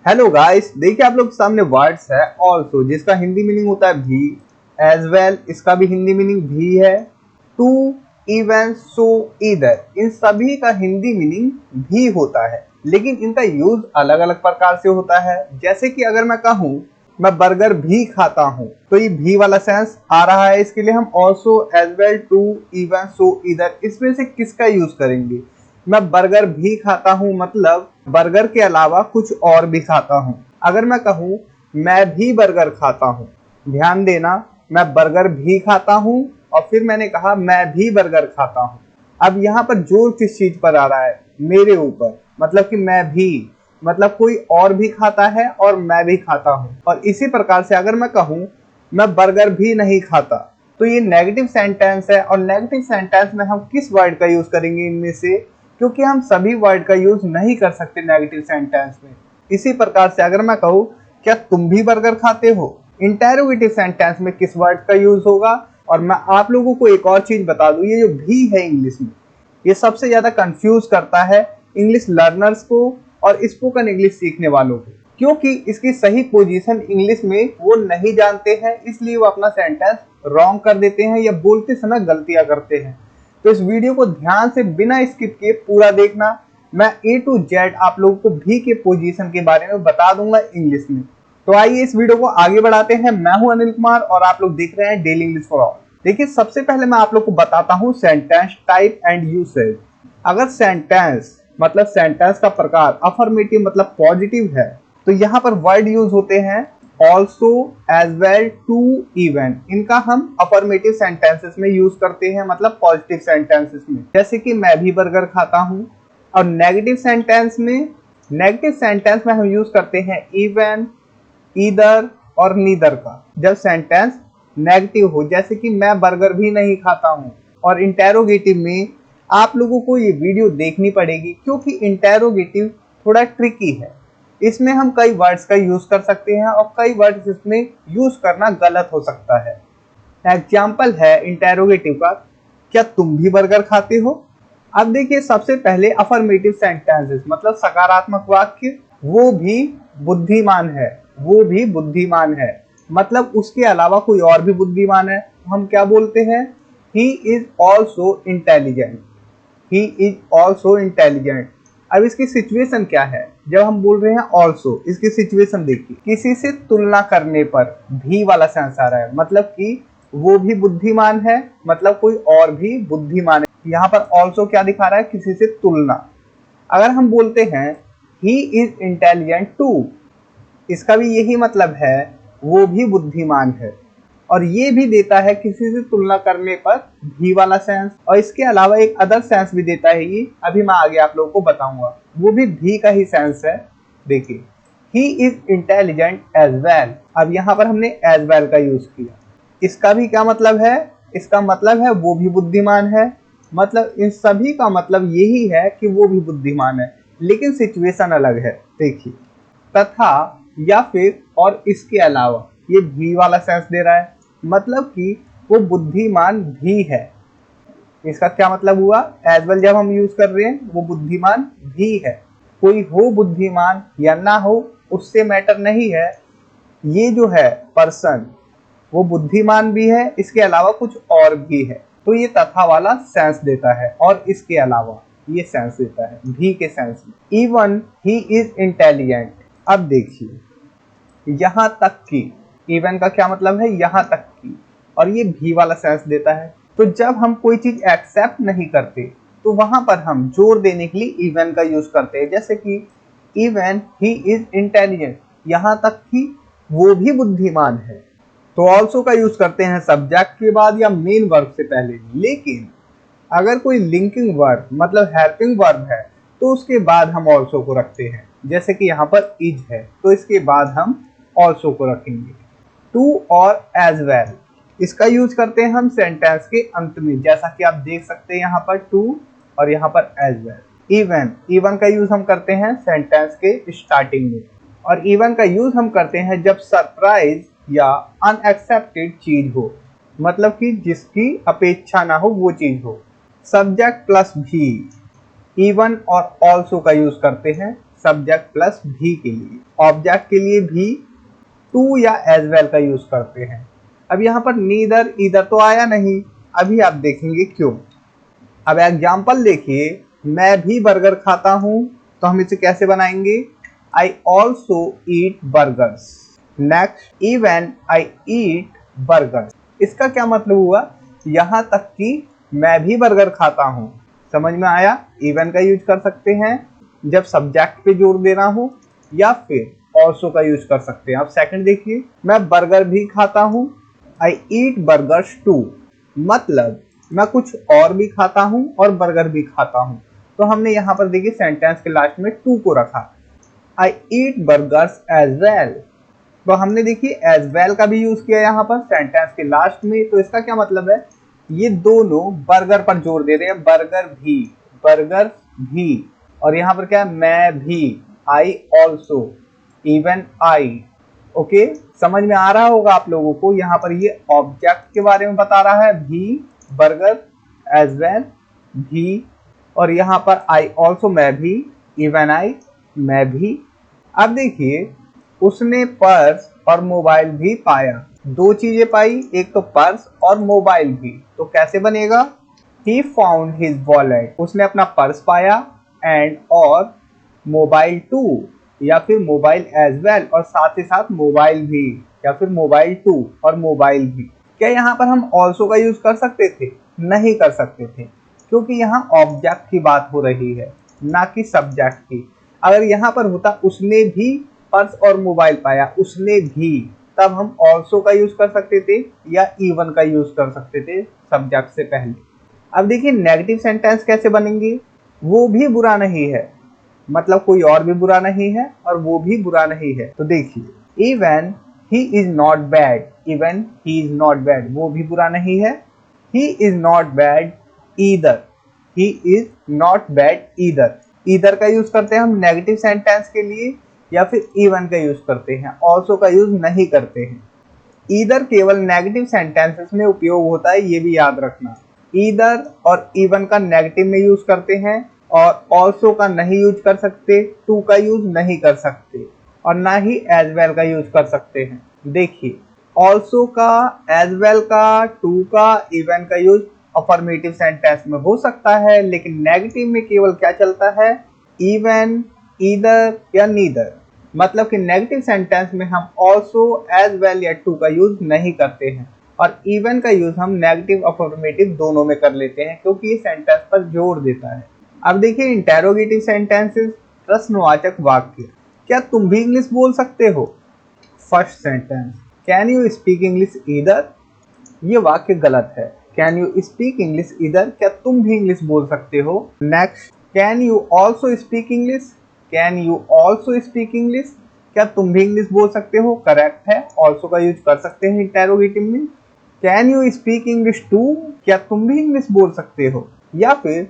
Hello guys, देखिए आप लोग के सामने वर्ड्स है ऑल्सो, जिसका हिंदी मीनिंग होता है भी। एज वेल, इसका भी हिंदी मीनिंग भी है। टू, इवन, सो, ईदर, इन सभी का हिंदी मीनिंग भी होता है, लेकिन इनका यूज अलग अलग प्रकार से होता है। जैसे कि अगर मैं कहूँ मैं बर्गर भी खाता हूँ, तो ये भी वाला सेंस आ रहा है। इसके लिए हम also, as well, too, even, so, either, इसमें से किसका यूज करेंगे? मैं बर्गर भी खाता हूँ मतलब बर्गर के अलावा कुछ और भी खाता हूँ। अगर मैं कहूँ मैं भी बर्गर खाता हूँ, ध्यान देना, मैं बर्गर भी खाता हूँ और फिर मैंने कहा मैं भी बर्गर खाता हूँ। अब यहाँ पर जोर किस चीज पर आ रहा है? मेरे ऊपर, मतलब कि मैं भी, मतलब कोई और भी खाता है और मैं भी खाता हूँ। और इसी प्रकार से अगर मैं कहूँ मैं बर्गर भी नहीं खाता, तो ये नेगेटिव सेंटेंस है। और नेगेटिव सेंटेंस में हम किस वर्ड का यूज करेंगे इनमें से? क्योंकि हम सभी वर्ड का यूज नहीं कर सकते नेगेटिव सेंटेंस में। इसी प्रकार से अगर मैं कहूँ क्या तुम भी बर्गर खाते हो, इंटेरोगेटिव सेंटेंस में किस वर्ड का यूज होगा? और मैं आप लोगों को एक और चीज बता दूं, ये जो भी है इंग्लिश में, ये सबसे ज्यादा कंफ्यूज करता है इंग्लिश लर्नर्स को और स्पोकन इंग्लिश सीखने वालों को, क्योंकि इसकी सही पोजीशन इंग्लिश में वो नहीं जानते हैं, इसलिए वो अपना सेंटेंस रॉन्ग कर देते हैं या बोलते समय गलतियां करते हैं। तो इस वीडियो को ध्यान से बिना स्किप किए पूरा देखना। मैं ए टू जेड आप लोगों को भी के पोजीशन के बारे में बता दूंगा इंग्लिश में। तो आइए इस वीडियो को आगे बढ़ाते हैं। मैं हूं अनिल कुमार और आप लोग देख रहे हैं डेली इंग्लिश फॉर ऑल। देखिए, सबसे पहले मैं आप लोग को बताता हूं सेंटेंस टाइप एंड यूसेज। अगर सेंटेंस मतलब सेंटेंस का प्रकार अफर्मेटिव मतलब पॉजिटिव है, तो यहाँ पर वर्ड यूज होते हैं also, as well, too, even. इनका हम अफर्मेटिव सेंटेंसेस में यूज करते हैं, मतलब पॉजिटिव सेंटेंसेस में, जैसे कि मैं भी बर्गर खाता हूँ। और नेगेटिव सेंटेंस में हम यूज करते हैं इवन, ईदर और नीदर का, जब सेंटेंस नेगेटिव हो, जैसे कि मैं बर्गर भी नहीं खाता हूँ। और इंटेरोगेटिव में आप लोगों को ये वीडियो देखनी पड़ेगी, क्योंकि इंटेरोगेटिव थोड़ा ट्रिकी है। इसमें हम कई वर्ड्स का यूज कर सकते हैं और कई वर्ड्स इसमें यूज करना गलत हो सकता है। एग्जाम्पल है इंटेरोगेटिव का, क्या तुम भी बर्गर खाते हो? अब देखिए, सबसे पहले अफर्मेटिव सेंटेंसेस मतलब सकारात्मक वाक्य, वो भी बुद्धिमान है, वो भी बुद्धिमान है, मतलब उसके अलावा कोई और भी बुद्धिमान है, हम क्या बोलते हैं? He is also intelligent, he is also intelligent. अब इसकी सिचुएशन क्या है जब हम बोल रहे हैं ऑल्सो? इसकी सिचुएशन देखिए, किसी से तुलना करने पर भी वाला सेंस आ रहा है, मतलब कि वो भी बुद्धिमान है, मतलब कोई और भी बुद्धिमान है। यहाँ पर ऑल्सो क्या दिखा रहा है? किसी से तुलना। अगर हम बोलते हैं ही इज इंटेलिजेंट टू, इसका भी यही मतलब है, वो भी बुद्धिमान है। और ये भी देता है किसी से तुलना करने पर भी वाला सेंस। और इसके अलावा एक अदर सेंस भी देता है, ये अभी मैं आगे आप लोगों को बताऊंगा, वो भी का ही सेंस है। देखिए, he is intelligent as well. अब यहाँ पर हमने एज वेल का यूज किया, इसका भी क्या मतलब है? इसका मतलब है वो भी बुद्धिमान है, मतलब इन सभी का मतलब यही है कि वो भी बुद्धिमान है, लेकिन सिचुएशन अलग है। देखिए, तथा, या फिर, और इसके अलावा, ये भी वाला सेंस दे रहा है, मतलब कि वो बुद्धिमान भी है। इसका क्या मतलब हुआ? एज वेल जब हम यूज कर रहे हैं, वो बुद्धिमान भी है। कोई हो बुद्धिमान या ना हो, उससे मैटर नहीं है। ये जो है पर्सन, वो बुद्धिमान भी है, इसके अलावा कुछ और भी है। तो ये तथा वाला सेंस देता है, और इसके अलावा ये सेंस देता है भी के सेंस में। Even he is intelligent. अब देखिए, यहाँ तक कि, इवन का क्या मतलब है? यहाँ तक कि, और ये भी वाला सेंस देता है। तो जब हम कोई चीज एक्सेप्ट नहीं करते, तो वहां पर हम जोर देने के लिए इवन का यूज करते हैं, जैसे कि इवन ही इज इंटेलिजेंट, यहाँ तक कि वो भी बुद्धिमान है। तो ऑल्सो का यूज करते हैं सब्जेक्ट के बाद या मेन वर्ब से पहले। लेकिन अगर कोई लिंकिंग वर्ब मतलब हेल्पिंग वर्ब है, तो उसके बाद हम ऑल्सो को रखते हैं। जैसे कि यहाँ पर इज है, तो इसके बाद हम ऑल्सो को रखेंगे। टू और एज वेल, इसका यूज करते हैं हम सेंटेंस के अंत में, जैसा कि आप देख सकते हैं यहाँ पर टू और यहाँ पर एज वेल। इवन का यूज हम करते हैं सेंटेंस के स्टार्टिंग में। और इवन का यूज हम करते हैं जब सरप्राइज या अनएक्सपेक्टेड चीज हो, मतलब कि जिसकी अपेक्षा ना हो वो चीज हो। सब्जेक्ट प्लस भी, इवन और ऑल्सो का यूज करते हैं सब्जेक्ट प्लस भी के लिए। ऑब्जेक्ट के लिए भी टू या एज वेल का यूज करते हैं। अब यहाँ पर नीदर ईदर तो आया नहीं, अभी आप देखेंगे क्यों। अब एग्जाम्पल देखिए, मैं भी बर्गर खाता हूं, तो हम इसे कैसे बनाएंगे, I also eat burgers. Next, even I eat burgers. इसका क्या मतलब हुआ, यहाँ तक कि मैं भी बर्गर खाता हूं। समझ में आया। इवन का यूज कर सकते हैं जब सब्जेक्ट पे जोर देना हो, या फिर ऑल्सो का यूज कर सकते हैं। अब सेकंड देखिए, मैं बर्गर भी खाता हूं, आई ईट बर्गर्स टू। मतलब मैं कुछ और भी खाता हूं और बर्गर भी खाता हूं। तो हमने यहाँ पर देखिए सेंटेंस के लास्ट में टू को रखा, आई ईट बर्गर्स एज वेल। तो हमने देखिए एज वेल का भी यूज किया यहाँ पर सेंटेंस के लास्ट में। तो इसका क्या मतलब है, ये दोनों बर्गर पर जोर दे रहे हैं, बर्गर भी। और यहाँ पर क्या है, मैं भी, I also, even I. Okay, समझ में आ रहा होगा आप लोगों को। यहाँ पर ये ऑब्जेक्ट के बारे में बता रहा है, भी, बर्गर, एज वेल, भी, और यहाँ पर आई ऑल्सो, मैं भी, इवन आई, मैं भी। अब देखिए, उसने पर्स और मोबाइल भी पाया। दो चीजें पाई, एक तो पर्स और मोबाइल भी। तो कैसे बनेगा, he found his wallet, उसने अपना पर्स पाया, एंड और मोबाइल टू, या फिर मोबाइल एज वेल, और साथ ही साथ मोबाइल भी, या फिर मोबाइल टू और मोबाइल भी। क्या यहाँ पर हम ऑल्सो का यूज कर सकते थे, नहीं कर सकते थे, क्योंकि यहाँ ऑब्जेक्ट की बात हो रही है, ना कि सब्जेक्ट की। अगर यहाँ पर होता उसने भी पर्स और मोबाइल पाया, उसने भी, तब हम ऑल्सो का यूज कर सकते थे या इवन का यूज कर सकते थे सब्जेक्ट से पहले। अब देखिए नेगेटिव सेंटेंस कैसे बनेंगे, वो भी बुरा नहीं है, मतलब कोई और भी बुरा नहीं है और वो भी बुरा नहीं है। तो देखिए, even he is not bad, even he is not bad, वो भी बुरा नहीं है। He is not bad either, he is not bad either. Either का यूज करते हैं हम नेगेटिव सेंटेंस के लिए, या फिर इवन का यूज करते हैं, ऑल्सो का यूज नहीं करते हैं। ईदर केवल नेगेटिव सेंटेंसेस में उपयोग होता है, ये भी याद रखना। ईदर और इवन का नेगेटिव में यूज करते हैं, और ऑल्सो का नहीं यूज कर सकते, टू का यूज नहीं कर सकते, और ना ही एज वेल का यूज कर सकते हैं। देखिए, ऑल्सो का, एज वेल का, टू का, इवन का यूज अफर्मेटिव सेंटेंस में हो सकता है, लेकिन नेगेटिव में केवल क्या चलता है, इवन, ईदर या नीदर। मतलब कि नेगेटिव सेंटेंस में हम ऑल्सो, एज वेल या टू का यूज नहीं करते हैं, और इवन का यूज हम नेगेटिव अफर्मेटिव दोनों में कर लेते हैं, क्योंकि ये सेंटेंस पर जोर देता है। अब देखिए इंटेरोगेटिव सेंटेंसेस, प्रश्नवाचक वाक्य। क्या तुम भी इंग्लिश बोल सकते हो। First sentence, can you speak English either. ये वाक्य गलत है। Can you speak English either, क्या तुम भी इंग्लिश बोल सकते हो। Next, can you also speak English, can you also speak English, क्या तुम भी इंग्लिश बोल सकते हो। करेक्ट है, ऑल्सो का यूज कर सकते हैं इंटेरोगेटिव में। Can you speak English too, क्या तुम भी इंग्लिश बोल सकते हो, या फिर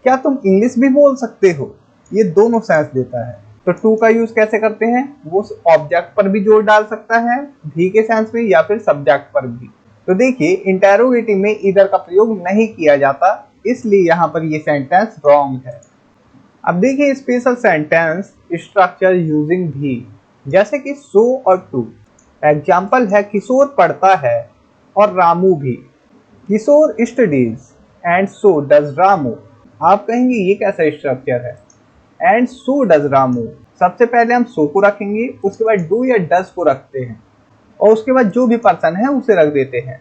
क्या तुम इंग्लिश भी बोल सकते हो। ये दोनों सेंस देता है। तो टू का यूज कैसे करते हैं, वो ऑब्जेक्ट पर भी जोर डाल सकता है भी के सेंस में, या फिर सब्जेक्ट पर भी। तो देखिए इंटेरोगेटिव में इधर का प्रयोग नहीं किया जाता, इसलिए यहाँ पर ये सेंटेंस रॉन्ग है। अब देखिए स्पेशल सेंटेंस स्ट्रक्चर यूजिंग भी, जैसे कि सो और टू। एग्जाम्पल है, किशोर पढ़ता है और रामू भी। Kishore studies and so does Ramu. आप कहेंगे ये कैसा स्ट्रक्चर है, एंड सो डज रामू। सबसे पहले हम सो को रखेंगे, उसके बाद डू या डज को रखते हैं, और उसके बाद जो भी पर्सन है उसे रख देते हैं।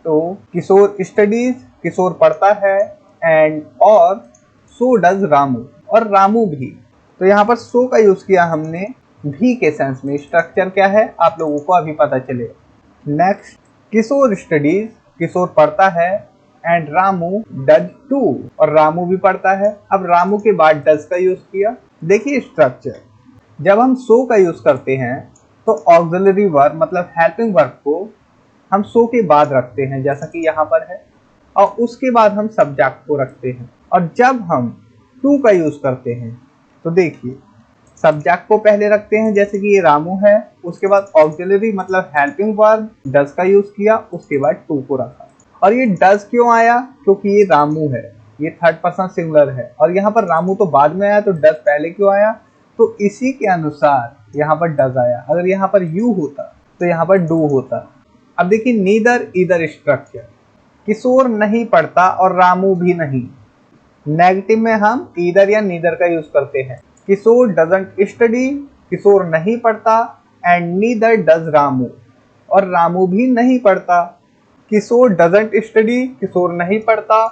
तो किशोर स्टडीज, किशोर पढ़ता है, एंड और सो डज रामू, और रामू भी। तो यहाँ पर सो का यूज किया हमने भी के सेंस में। स्ट्रक्चर क्या है आप लोगों को अभी पता चले। नेक्स्ट, किशोर स्टडीज, किशोर पढ़ता है, एंड रामू डज टू, और रामू भी पढ़ता है। अब रामू के बाद डज का यूज किया। देखिए स्ट्रक्चर, जब हम सो का यूज करते हैं तो ऑक्सिलरी वर्ब मतलब हेल्पिंग वर्ब को हम सो के बाद रखते हैं, जैसा कि यहाँ पर है, और उसके बाद हम सब्जेक्ट को रखते हैं। और जब हम टू का यूज करते हैं तो देखिए सब्जेक्ट को पहले रखते हैं, जैसे कि ये रामू है, उसके बाद ऑक्सिलरी मतलब हेल्पिंग वर्ब डज का यूज किया, उसके बाद टू को रखा। और ये डज क्यों आया, क्योंकि ये रामू है, ये थर्ड पर्सन सिंगुलर है, और यहाँ पर रामू तो बाद में आया, तो डज पहले क्यों आया, तो इसी के अनुसार यहाँ पर डज आया। अगर यहाँ पर यू होता तो यहाँ पर डू होता। अब देखिए नीदर ईदर स्ट्रक्चर, किशोर नहीं पढ़ता और रामू भी नहीं। नेगेटिव में हम ईदर या नीदर का यूज करते हैं। किशोर डजंट स्टडी, किशोर नहीं पढ़ता, एंड नीदर डज रामू, और रामू भी नहीं पढ़ता। किशोर डजंट स्टडी, किशोर नहीं पढ़ता,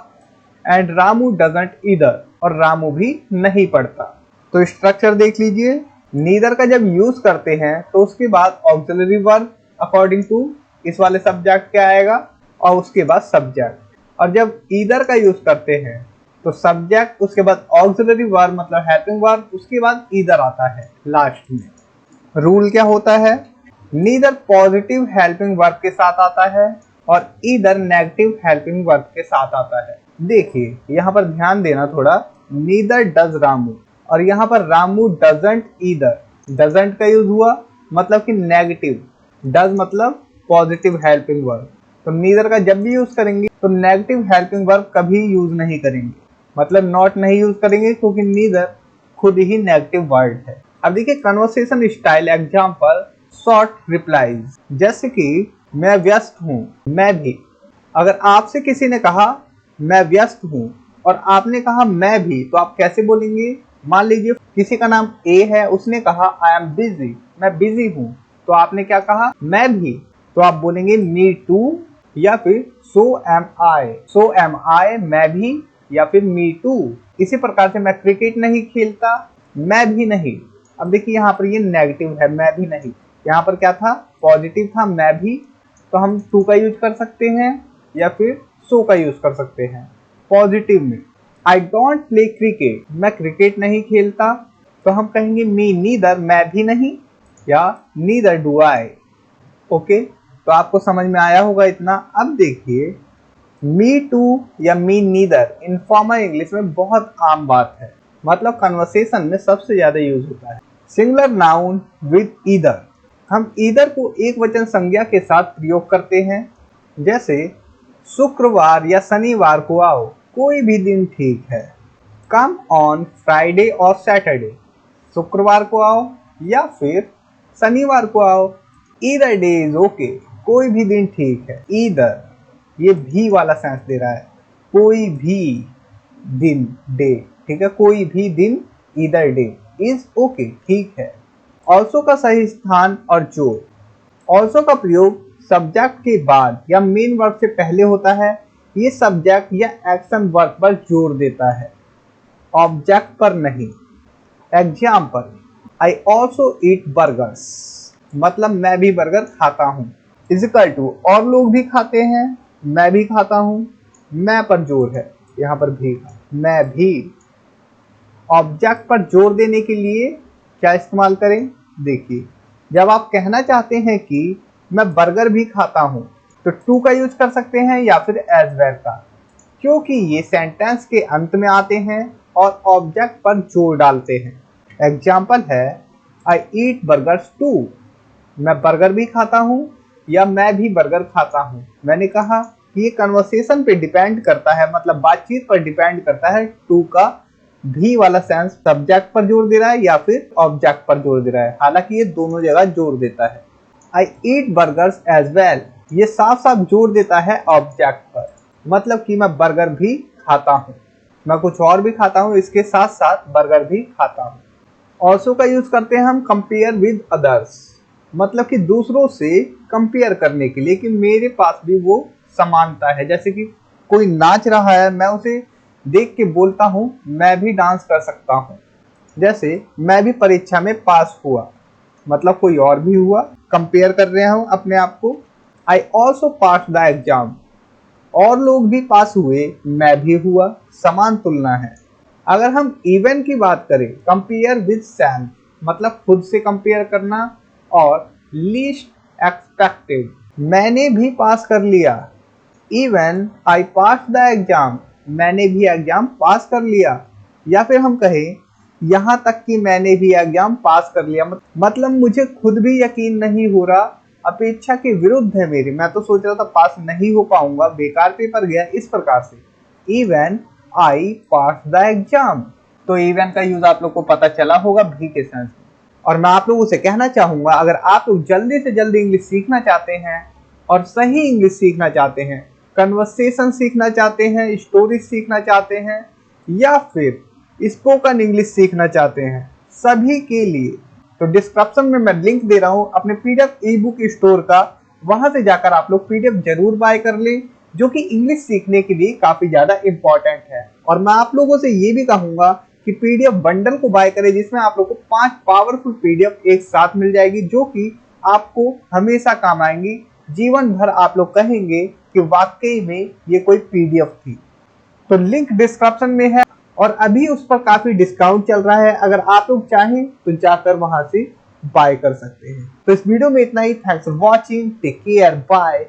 एंड रामू डजंट ईदर, और रामू भी नहीं पढ़ता। तो स्ट्रक्चर देख लीजिए, नीदर का जब यूज करते हैं तो उसके बाद ऑक्सिलरी वर्ब अकॉर्डिंग टू इस वाले सब्जेक्ट क्या आएगा, और उसके बाद सब्जेक्ट। और जब ईदर का यूज करते हैं तो सब्जेक्ट, उसके बाद ऑक्सिलरी वर्ब मतलब हेल्पिंग वर्ब, उसके बाद ईदर आता है लास्ट में। रूल क्या होता है, नीदर पॉजिटिव हेल्पिंग वर्ब के साथ आता है और ईदर नेगेटिव हेल्पिंग वर्ब के साथ आता है। देखिए यहाँ पर ध्यान देना थोड़ा, नीदर डज रामू, और यहाँ पर रामू डजंट ईदर। डजंट का यूज हुआ मतलब कि नेगेटिव, डज मतलब पॉजिटिव हेल्पिंग वर्ब। तो नीदर का जब भी यूज करेंगे तो नेगेटिव हेल्पिंग वर्ब कभी यूज नहीं करेंगे, मतलब नॉट नहीं यूज करेंगे, क्योंकि नीदर खुद ही नेगेटिव वर्ड है। अब देखिए conversation style example, short replies, जैसे कि मैं व्यस्त हूँ, मैं भी। अगर आपसे किसी ने कहा मैं व्यस्त हूँ और आपने कहा मैं भी, तो आप कैसे बोलेंगे। मान लीजिए किसी का नाम ए है, उसने कहा आई एम बिजी, मैं बिजी हूँ, तो आपने क्या कहा, मैं भी, तो आप बोलेंगे मी टू, या फिर सो एम आई, सो एम आई, मैं भी, या फिर मी टू। इसी प्रकार से मैं क्रिकेट नहीं खेलता, मैं भी नहीं। अब देखिए यहाँ पर ये नेगेटिव है, मैं भी नहीं, यहाँ पर क्या था, पॉजिटिव था, मैं भी, तो हम टू का यूज कर सकते हैं या फिर सो का यूज कर सकते हैं। पॉजिटिव में आई डोंट प्ले क्रिकेट, मैं क्रिकेट नहीं खेलता, तो हम कहेंगे मी नीदर, मैं भी नहीं, या नीदर डू आई। ओके, तो आपको समझ में आया होगा इतना। अब देखिए मी टू या मी नीदर इनफॉर्मल इंग्लिश में बहुत आम बात है, मतलब कन्वर्सेशन में सबसे ज्यादा यूज होता है। सिंगुलर नाउन विद ईदर, हम ईदर को एक वचन संज्ञा के साथ प्रयोग करते हैं, जैसे शुक्रवार या शनिवार को आओ, कोई भी दिन ठीक है। कम ऑन फ्राइडे और सैटरडे, शुक्रवार को आओ या फिर शनिवार को आओ। ईदर डे इज ओके, कोई भी दिन ठीक है। ईदर ये भी वाला सेंस दे रहा है, कोई भी दिन, डे, ठीक है, कोई भी दिन, ईदर डे इज ओके, ठीक है। ऑल्सो का सही स्थान और जोर, ऑल्सो का प्रयोग सब्जेक्ट के बाद या मेन वर्ब से पहले होता है। ये सब्जेक्ट या एक्शन वर्ब पर जोर देता है, ऑब्जेक्ट पर नहीं। Example, I also eat burgers, मतलब मैं भी बर्गर खाता हूँ। इजिकल टू, और लोग भी खाते हैं, मैं भी खाता हूँ, मैं पर जोर है, यहाँ पर भी, मैं भी। ऑब्जेक्ट पर जोर देने के लिए क्या इस्तेमाल करें, देखिए जब आप कहना चाहते हैं कि मैं बर्गर भी खाता हूँ, तो टू का यूज कर सकते हैं या फिर एज वेल का, क्योंकि ये सेंटेंस के अंत में आते हैं और ऑब्जेक्ट पर जोर डालते हैं। एग्जाम्पल है आई ईट बर्गर्स टू, मैं बर्गर भी खाता हूँ या मैं भी बर्गर खाता हूँ। मैंने कहा कि ये कन्वर्सेशन पे डिपेंड करता है, मतलब बातचीत पर डिपेंड करता है, टू का भी वाला सेंस सब्जेक्ट पर जोर दे रहा है या फिर ऑब्जेक्ट पर जोर दे रहा है। हालांकि ये दोनों जगह जोर देता है। आई ईट बर्गर्स एज वेल, ये साफ साफ जोर देता है ऑब्जेक्ट पर, मतलब कि मैं बर्गर भी खाता हूँ, मैं कुछ और भी खाता हूँ, इसके साथ साथ बर्गर भी खाता हूँ। ऑल्सो का यूज करते हैं हम कंपेयर विद अदर्स, मतलब कि दूसरों से कंपेयर करने के लिए कि मेरे पास भी वो समानता है। जैसे कि कोई नाच रहा है, मैं उसे देख के बोलता हूँ मैं भी डांस कर सकता हूँ। जैसे मैं भी परीक्षा में पास हुआ, मतलब कोई और भी हुआ, कंपेयर कर रहे हैं अपने आप को। I also pass the exam, और लोग भी पास हुए, मैं भी हुआ, समान तुलना है। अगर हम इवन की बात करें, कंपेयर विद सेल्फ, मतलब खुद से कंपेयर करना, और लीस्ट एक्सपेक्टेड, मैंने भी पास कर लिया। Even I pass the exam, मैंने भी एग्जाम पास कर लिया। या फिर हम कहें यहाँ तक कि मैंने भी एग्जाम पास कर लिया, मतलब मुझे खुद भी यकीन नहीं हो रहा, अपेक्षा के विरुद्ध है मेरी, मैं तो सोच रहा था पास नहीं हो पाऊंगा, बेकार पेपर गया, इस प्रकार से। Even I pass the exam, तो इवन का यूज आप लोग को पता चला होगा भी के सेंस में। और मैं आप लोगों से कहना चाहूंगा, अगर आप लोग जल्दी से जल्दी इंग्लिश सीखना चाहते हैं और सही इंग्लिश सीखना चाहते हैं, कन्वर्सेशन सीखना चाहते हैं, स्टोरी सीखना चाहते हैं, या फिर स्पोकन इंग्लिश सीखना चाहते हैं, सभी के लिए तो डिस्क्रिप्शन में मैं लिंक दे रहा हूं अपने पीडीएफ ई बुक स्टोर का। वहां से जाकर आप लोग पीडीएफ जरूर बाय कर लें, जो कि इंग्लिश सीखने के लिए काफी ज्यादा इंपॉर्टेंट है। और मैं आप लोगों से ये भी कहूंगा कि पीडीएफ बंडल को बाय करें, जिसमें आप लोग को 5 पावरफुल पीडीएफ एक साथ मिल जाएगी, जो कि आपको हमेशा काम आएंगी। जीवन भर आप लोग कहेंगे कि वाकई में ये कोई पीडीएफ थी। तो लिंक डिस्क्रिप्शन में है और अभी उस पर काफी डिस्काउंट चल रहा है। अगर आप लोग चाहें तो जाकर वहां से बाय कर सकते हैं। तो इस वीडियो में इतना ही। Thanks for watching, take care, bye.